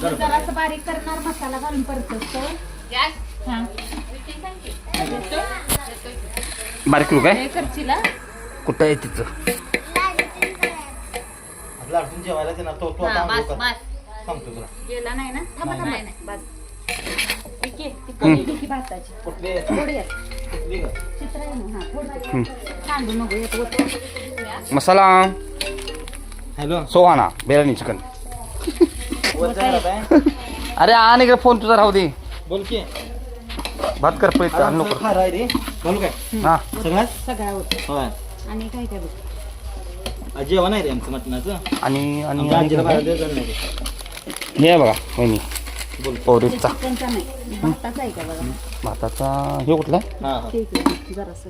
जरासं बारीक करणार मसाला घालून परत बारीक करू काय करशीला कुठं आहे तिचं लाटून जेवायला देणार तो तो सांगतो तुला गेला नाही ना थांबा थांबा बस ठीक आहे ती पोळी घे की भाताची कुठली थोडी आहे कुठली ग चित्र आहे ना थोडी तांदूळ नको येत होतं मसाला हॅलो सोहाना बिर्याणी चिकन अरे आण इकडे फोन तुझा राहू दे बोल की भात कर पैसे आण नको खा रे बोल काय हा सगळ्या होतं होय आणि काय काय बघ जेवण आहे रे आमचं मटणाचं आणि आमच्या आजीला बाहेर द्यायचं नाही हे आहे बघा वहिनी बोल पोरीचा चिकनचा नाही भाताचा आहे का बघा भाताचा हे कुठला हा हा ठीक आहे जरासं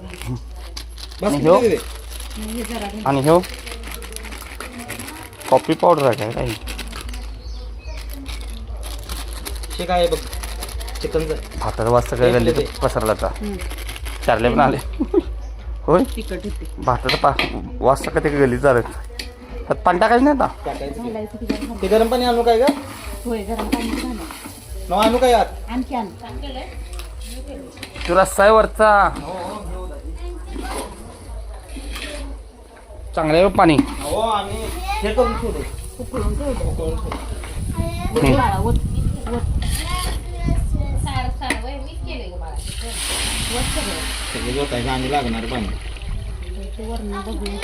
बस आणि ह्यो? किती दे? हे जरा घे. आणि हे कॉफी पावडर आहे काय काही हे काय आहे बघ चिकनचं भाताचा वाजता काय गल्ली पसरला आता चारले पण आले होय तिखट होते भाताचा वाजता का ते गल्ली चालत त्यात पाणी टाकायचं नाही आता टाकायचं की. घालायचं तिखट घालायचं. ते गरम पाणी आणू काय का होय गरम पाणी घाला न आणू काय आत आणखी आण तू रस्सा आहे वरचा चांगलं आहे पाणी हो आम्ही हे करून ठेवले उकळून ठेवलं करून ठेवले वाळा, वत वत सगळं सगळे जोतायचं आणि लागणार पाणी ते वरण बघून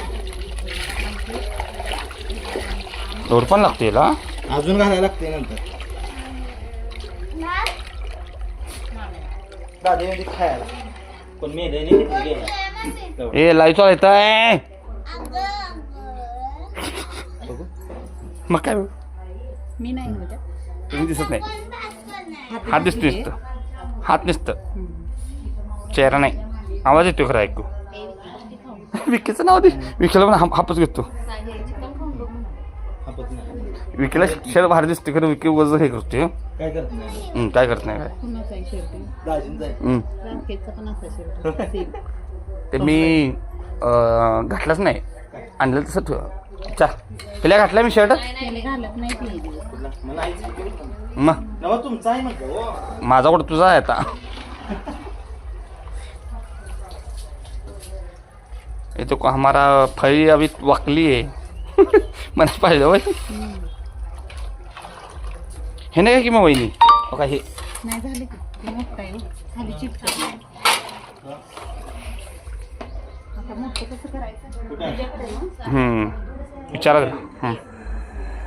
एवढं पण लागते याला अजून घालायला लागते नंतर दादी खायला पण मेले नाही ए लाईट येत आहे मग काय मी नाही होत्या तुम्ही दिसत नाही हात दिसतो नुसतं हात नुसतं चेहरा नाही आवाज येतो खरं ऐकू विकीचं नाव दे विकीला पण हापच घेतो विकीला शेर भारी दिसते खरं विकी वजन हे करतोय काय करत नाही काय करत नाही काय कुणाचा आहे शेवटी दाजींचा आहे राखेचा पण असा शेवटी सेम. ते मी घातलंच नाही आणलं तसं चा पिल्या घातला मी शर्ट त्याला घालत नाही ती दिवस कुठला? मला आईचं किती होतं? मग नवा तुमचा आहे म्हटलं हो माझा कुठं तुझा आहे आता ये तो हमारा फळी अभी वाकली आहे मला पाहिजे वय हे नाही का की मग वहिनी बघा हे नाही झाले की ते मोठं आहे हो. खाली चिपट आता मोठं कसं करायचं कुठे आहे? तुझ्याकडे ना विचारा